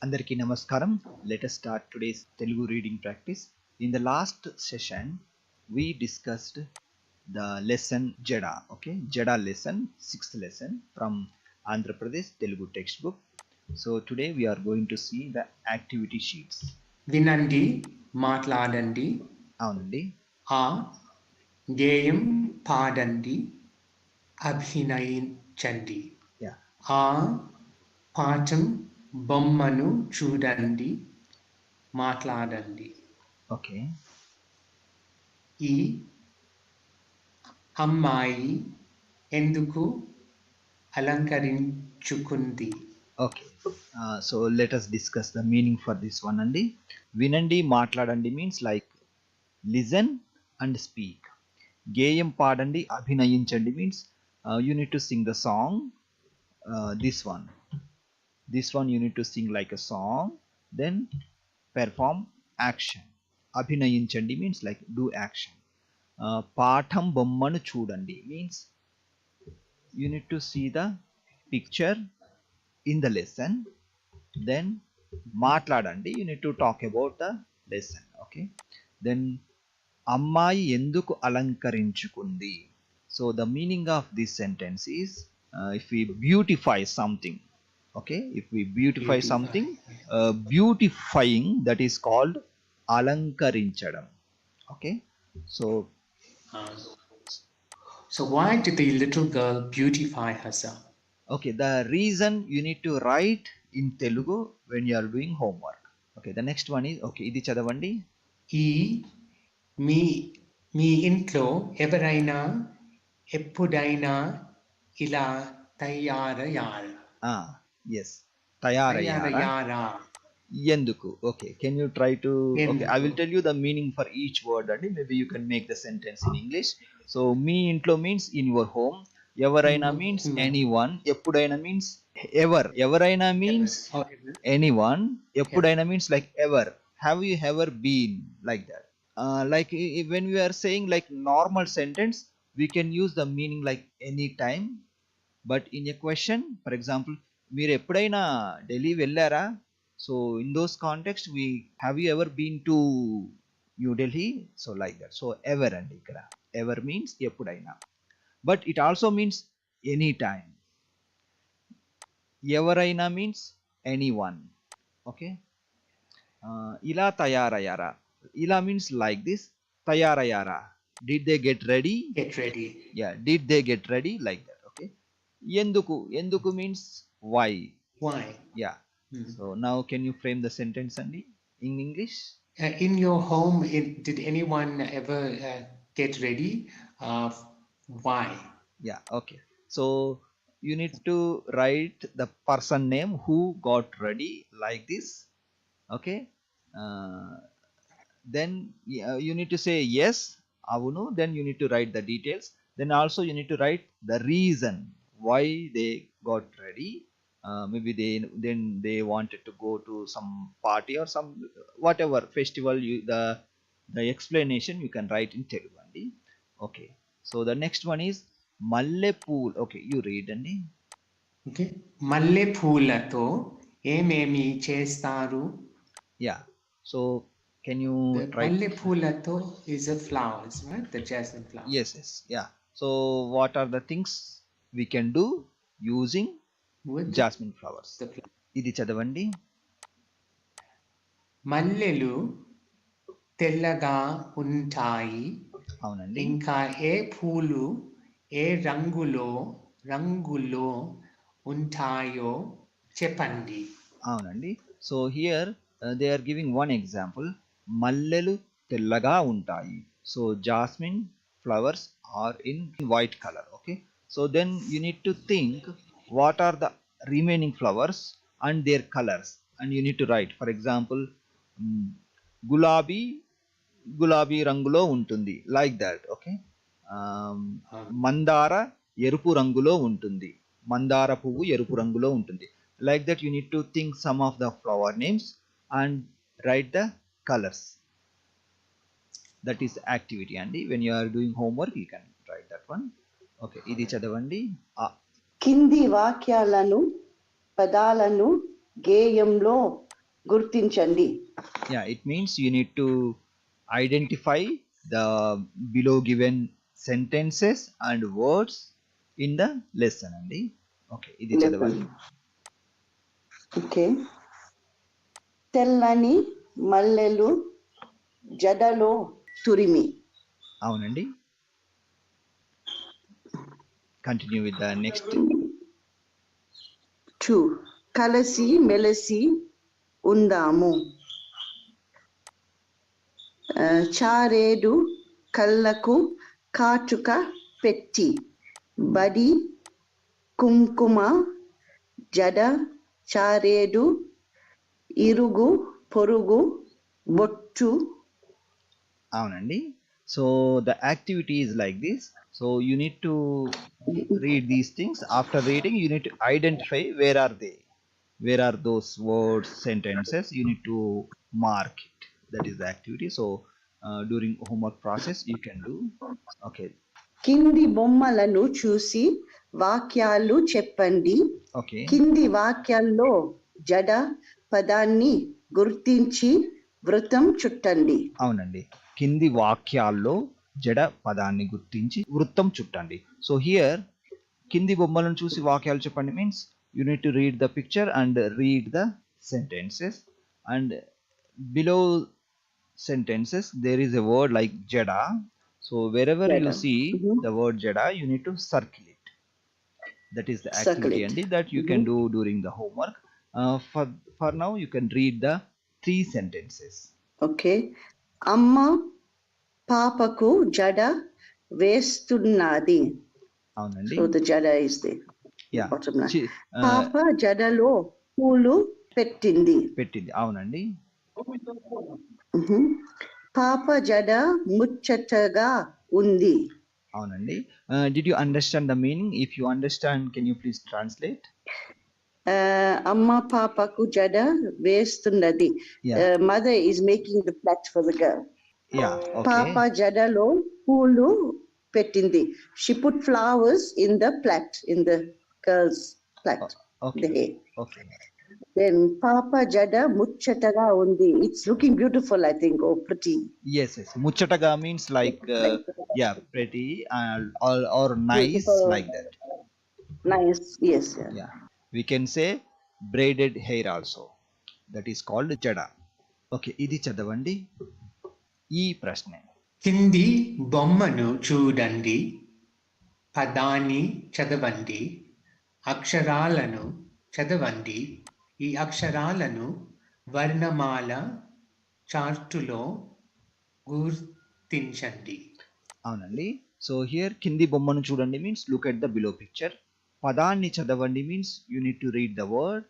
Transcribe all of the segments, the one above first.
Andariki namaskaram. Let us start today's Telugu reading practice. In the last session, we discussed the lesson Jada. Okay, Jada lesson, sixth lesson from Andhra Pradesh Telugu textbook. So today we are going to see the activity sheets. వినండి, మాట్లాడండి, అవునండి. ఆ గేయం పాడండి, అభినయించండి. Yeah. ఆ పాఠం బొమ్మను చూడండి, మాట్లాడండి. Okay. ఈ అమ్మాయి ఎందుకు అలంకరించుకుంది? Okay. So let us discuss the meaning for this one. Andi vinandi maatladandi means like listen and speak. Geyam padandi abhinayinchandi means you need to sing the song. This one you need to sing like a song, then perform action. Abhinayinchandi means like do action. Patham bommanu chudandi means you need to see the picture in the lesson, then మాట్లాడండి you need to talk about the lesson. Okay, then అమ్మాయి ఎందుకు అలంకరించుకుంది. So the meaning of this sentence is if we beautify something, okay, if we beautify something, beautifying, that is called అలంకరించడం. Okay, so why did the little girl beautify herself? Okay, the reason you need to write in Telugu when you are doing homework. Okay, the next one is, okay, ఇది చదవండి. ఈ మీ మీ ఇంట్లో ఎవరైనా ఎప్పుడైనా ఇలా తయారయ్యారా? Yes, తయారయ్యారా. ఎందుకు. Okay, can you try to, okay, I will tell you the meaning for each word and maybe you can make the sentence in English. So మీ ఇంట్లో means in your home, ఎవరైనా means anyone, ఎప్పుడైనా means ever, ఎవరైనా means anyone, ఎప్పుడైనా means like ever. Have you ever been, like that. Like when we are saying like normal sentence, we can use the meaning like anytime, but in a question, for example, మీరు ఎప్పుడైనా ఢిల్లీ వెళ్ళారా. So in those contexts, we have you ever been to New Delhi, so like that. So ever andi ikkada ever means eppudaina, but it also means anytime. Evaraina means anyone. Okay, ila tayarayara, ila means like this, tayarayara, did they get ready. Yeah, did they get ready, like that. Okay, enduku means why. Yeah. So now can you frame the sentence Andy in English? In your home, did anyone ever get ready? Why? Yeah, okay. So you need to write the person name who got ready, like this. Okay, then you need to say yes, avunu, then you need to write the details, then also you need to write the reason why they got ready. Maybe they wanted to go to some party or some whatever festival, the explanation you can write in Telugu andi. Okay, so the next one is malle pool. Okay, you read andi. Okay, malle poolato ఏమేమి చేస్తారు? Yeah, so can you try. Malle poolato is a flowers, right? The jasmine flower. Yes, yeah. So what are the things we can do using with jasmine flowers? ఇది చదవండి. మల్లెలు తెల్లగా ఉంటాయి. అవునండి. ఇంకా ఏ పూలు ఏ రంగులో ఉంటాయో చెప్పండి. అవునండి. So here they are giving one example. మల్లెలు తెల్లగా ఉంటాయి. So jasmine flowers are in white colour. Okay, so then you need to think what are the remaining flowers and their colours and you need to write. For example గులాబీ రంగులో ఉంటుంది, like that. Okay, మందార ఎరుపు రంగులో ఉంటుంది, మందార పువ్వు ఎరుపు రంగులో ఉంటుంది, like that. You need to think some of the flower names and write the colors. That is activity andi. When you are doing homework, you can write that one. Okay, ఇది చదవండి. కింది వాక్యాలను పదాలను గేయంలో గుర్తించండి. Yeah, it means you need to identify the below given sentences and words in the lesson అండి. Okay, ఇది చదవండి. Okay. తెల్లని మల్లెలు జడలో తురిమి. అవునండి. Continue with the next. 2 కలసి మెలసి ఉందాము. చారేడు కళ్ళకు కాటుక పెట్టి బడి కుంకుమ జడ చారేడు ఇరుగు పొరుగు బొట్టు. అవునండి. So the activity is like this. So you need to read these things. After reading, you need to identify where are they, where are those words, sentences. You need to mark it. That is the activity. So during homework process you can do. Okay. కింది బొమ్మలను చూసి వాక్యాలు చెప్పండి. Okay. కింది వాక్యాల్లో జడ పదాన్ని గుర్తించి వృత్తం చుట్టండి. అవునండి. కింది వాక్యాల్లో జడ పదాన్ని గుర్తించి వృత్తం చుట్టండి. సో హియర్ కింది బొమ్మలను చూసి వాక్యాలు చెప్పండి means you need to read the picture and read the sentences, and below sentences there is a word like jada. So wherever you Jada. see the word jada, you need to circle it. That is the activity and that you can do during the homework. For now you can read the 3 sentences. Okay. అమ్మ పాపకు జడ వేస్తున్నది. అవునండి. So the jada is there. Yeah. Bottom line. పాప జడలో పూలు పెట్టింది. అవునండి. పాప జడ ముచ్చటగా ఉంది. అవునండి. Did you understand the meaning? If you understand, can you please translate? అమ్మ పాపకు జడ వేస్తున్నది. Mother is making the plait for the girl. Yeah, okay. పాప జడలో పూలు పెట్టింది. She put flowers in the plait, in the girl's plait. Okay. Okay. Then Papa Jada muchataga undi. It's looking beautiful, I think, or pretty. Yes. Muchataga means like pretty or nice, beautiful. Like that. Nice, yes. Yeah. We can say braided hair also. That is called jada. Okay, ఇది చదవండి. ఈ ప్రశ్న. కింది బొమ్మను చూడండి, పదాన్ని చదవండి, అక్షరాలను చదవండి. ఈ అక్షరాలను వర్ణమాల చార్టులో గుర్తించండి. అవునండి. సో హియర్ కింది బొమ్మను చూడండి means look at the below picture. పదాన్ని చదవండి means you need to read the word.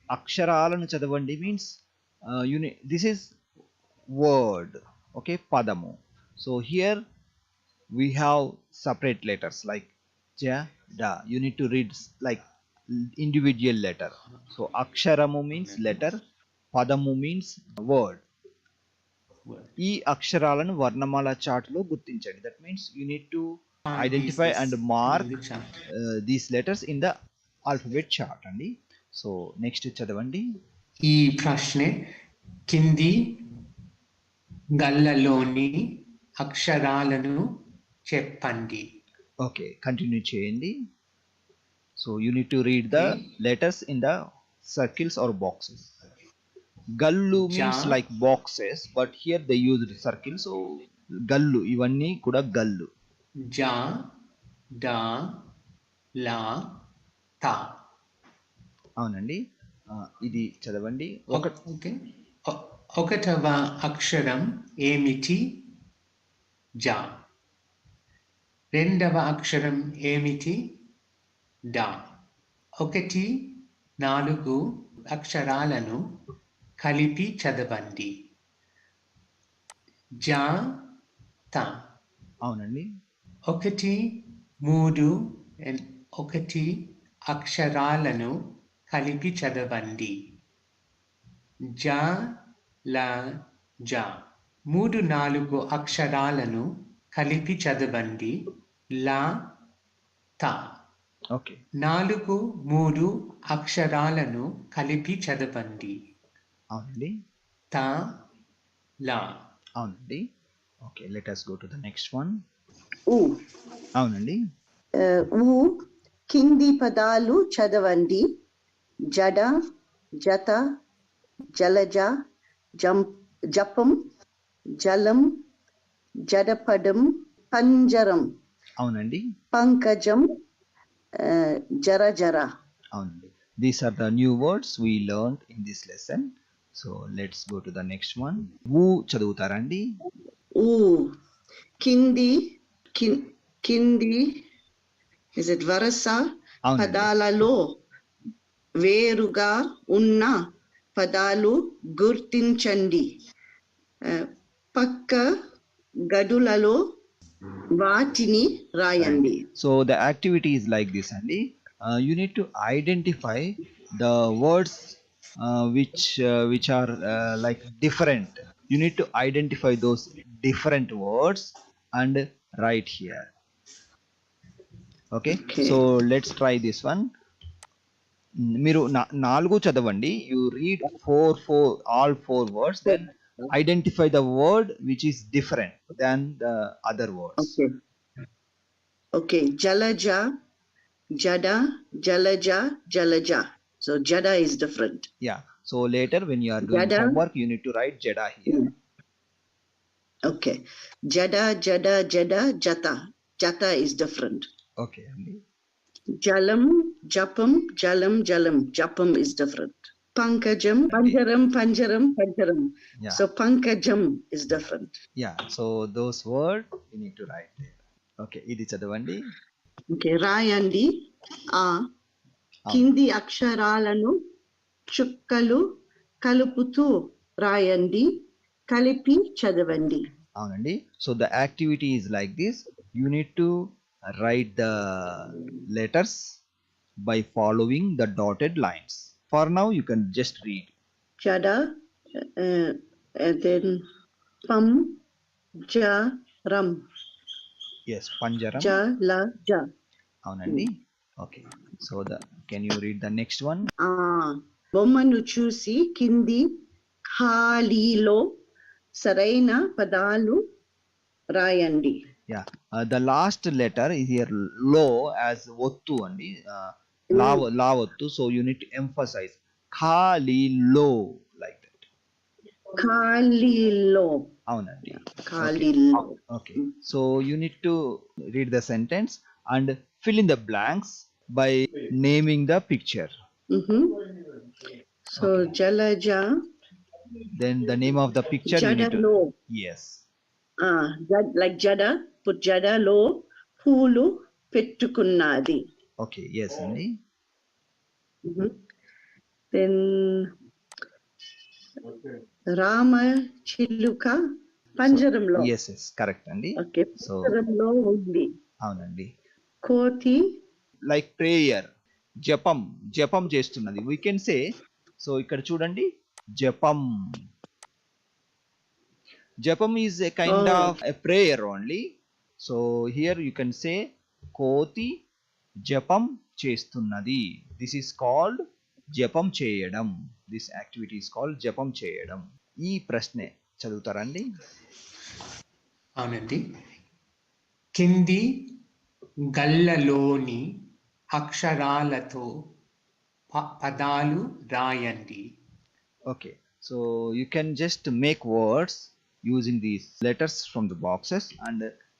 అక్షరాలను చదవండి means this is word. Okay, padamu. So here we have separate letters like ja, da. You need to read like individual letter. So aksharamu means letter, padamu means word. ఈ అక్షరాలను వర్ణమాల chart లో గుర్తించండి. That means you need to identify and mark these letters in the alphabet chart అండి. So next చదవండి. ఈ ప్రశ్న కింది గళ్ళలోని అక్షరాలను చెప్పండి. ఓకే, కంటిన్యూ చేయండి. So you need to read the letters in the circles or boxes. గల్లు means like boxes, but here they used circle. So గల్లు ఇవన్నీ కూడా గల్లు. జ, డ, ల, త. అవునండి. ఇది చదవండి. ఓకే. ఒకటవ అక్షరం ఏమిటి? జ. రెండవ అక్షరం ఏమిటి? డ. 1, 4 అక్షరాలను కలిపి చదవండి. జ, త. అవునండి. 1, 3 1 అక్షరాలను కలిపి చదవండి. జ, ల, జ. 3, 4 అక్షరాలను కలిపి చదవండి. ల, త. ఓకే. 4, 3 అక్షరాలను కలిపి చదవండి. అవునండి. Ta, la. అవునండి. Okay, let us go to the next one. ఊ అవునండి. ఊ కింది పదాలు చదవండి. జడ, జత, జలజ, జపం, జలం, జడపడం, పంజరం, అవునండి. పంకజం, జర. అవునండి. These are the new words we learned in this lesson. So let's go to the next one. ఊ చదువుతారండి? ఊ కింది కింది ఇస్ ఇట్ వరస అవునండి. పదాలలో వేరుగా ఉన్న పదాలు గుర్తించండి. పక్క గడులలో వాటిని రాయండి. So the activity is like this అండి. You need to identify the words which are like different. You need to identify those different words and write here. Okay. Okay. So let's try this one. మీరు 4 చదవండి. You read all four words, then identify the word which is different than the other words. Okay. Jalaja, jada, jalaja, jalaja. So jada is different. Yeah. So later when you are doing Jada. homework, you need to write jada here. Okay. Jada, jada, jata. Jata is different. Okay. Jalam, japam, jalam, japam is different. Pankajam, panjaram. Yeah. So pankajam is different. Yeah. So those words you need to write there. Okay. ఇది చదవండి. Okay. రాయండి. కింది అక్షరాలను చుక్కలు కలుపుతూ రాయండి. కలిపి చదవండి. అవునండి. So the activity is like this. You need to write the letters by following the dotted lines. For now you can just read. Jada, and then pam, jaram. Yes, panjaram. Jalaja. అవునండి. Okay. So can you read the next one? బొమ్మను చూసి కింది ఖాళీలో సరైన పదాలు రాయండి. Yeah. The last letter is here lo as ottu andi. La ottu. So you need to emphasize khali lo like that. ఖాళీలో. అవునండి. ఖాళీలో. Okay. So you need to read the sentence and fill in the blanks by naming the picture. So Jalaja. Then the name of the picture you need to. Jadalo. Yes. Like Jada, put Jadalo, పూలు పెట్టుకున్నది. Okay. Yes, అండి. Then Rama చిలుక పంజరంలో. Yes, correct అండి. Okay. పంజరంలో ఉంది. అవునండి. కోతి like prayer, జపం చేస్తున్నది. We can say, సో ఇక్కడ చూడండి, జపం is a kind of a prayer only. So here you can say కోతి జపం చేస్తున్నది. This is called జపం చేయడం. This activity is called జపం చేయడం. ఈ ప్రశ్నే చదువుతారండి? అవునండి. కింది గళ్ళలోని అక్షరాలతో పదాలు రాయండి. Okay, so you can just make words using these letters from the boxes and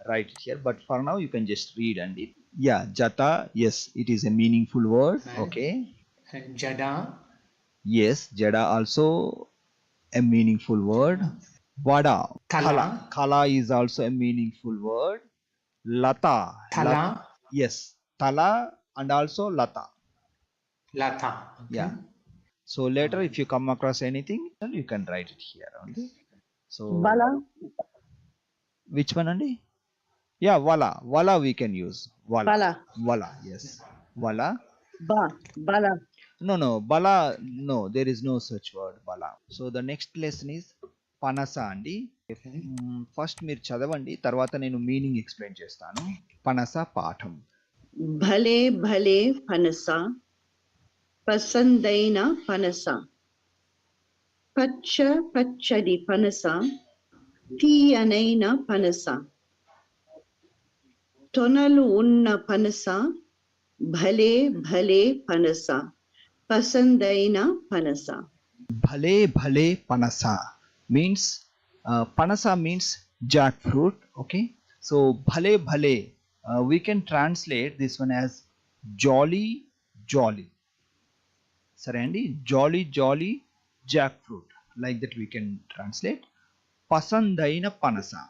write it here, but for now you can just read and it. Yeah, jata, yes, it is a meaningful word. Okay. Jada. Yes, jada also a meaningful word. Vada, kala is also a meaningful word. Lata, yes, tala and also lata. Okay. Yeah. So later if you come across anything, you can write it here only. So bala. Which one andi? Yeah, vala we can use. Vala, yes. Vala. Bala. No, bala, no, there is no such word, bala. So the next lesson is panasa andi. First మీరు చదవండి, తర్వాత నేను meaning explain చేస్తాను. పనస పాఠం. భలే పనస, పసందైన పనస. పచ్చ పచ్చడి పనస తీయనైన పనస తొనలు ఉన్న పనస భలే భలే పనస పసందైన పనస. Bhale bhale panasa means panasa means jackfruit. Okay, so bhale bhale we can translate this one as jolly jolly. Sare andi, jolly jolly jackfruit, like that we can translate. Pasandaina panasa,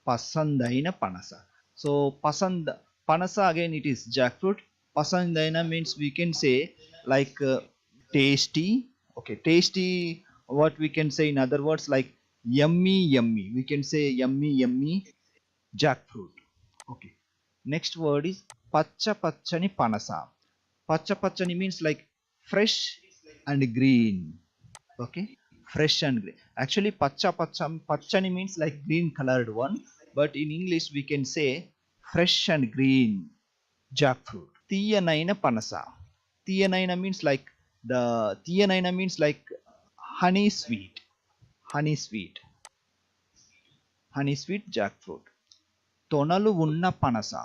pasandaina panasa. So pasand panasa, again it is jackfruit. Pasandaina means we can say like tasty. Okay, tasty, what we can say in other words, like yummy yummy, we can say yummy yummy jackfruit. Okay, next word is pacha pachani panasa. Pacha pachani means like fresh and green. Okay, fresh and green. Actually pacha pachani means like green colored one, but in English we can say fresh and green jackfruit. Tiyanaina panasa. Tiyanaina means like the Tiyanaina means like honey sweet, honey sweet, honey sweet jackfruit. Tonalu unna panasa.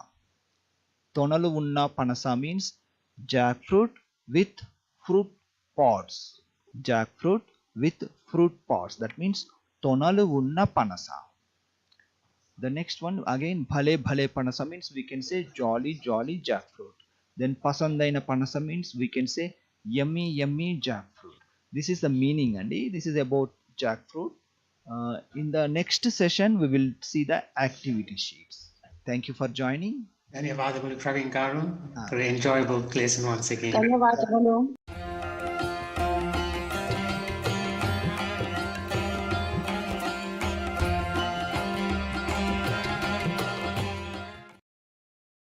Tonalu unna panasa means jackfruit with fruit pods. Jackfruit with fruit pods. That means tonalu unna panasa. The next one again bhale bhale panasa means we can say jolly jolly jackfruit. Then pasandaina panasa means we can say yummy yummy jackfruit. This is the meaning, and this is about jackfruit. In the next session we will see the activity sheets. Thank you for joining. ధన్యవాదములు ప్రవీణ్ గారు. Very enjoyable lesson once again. ధన్యవాదములు.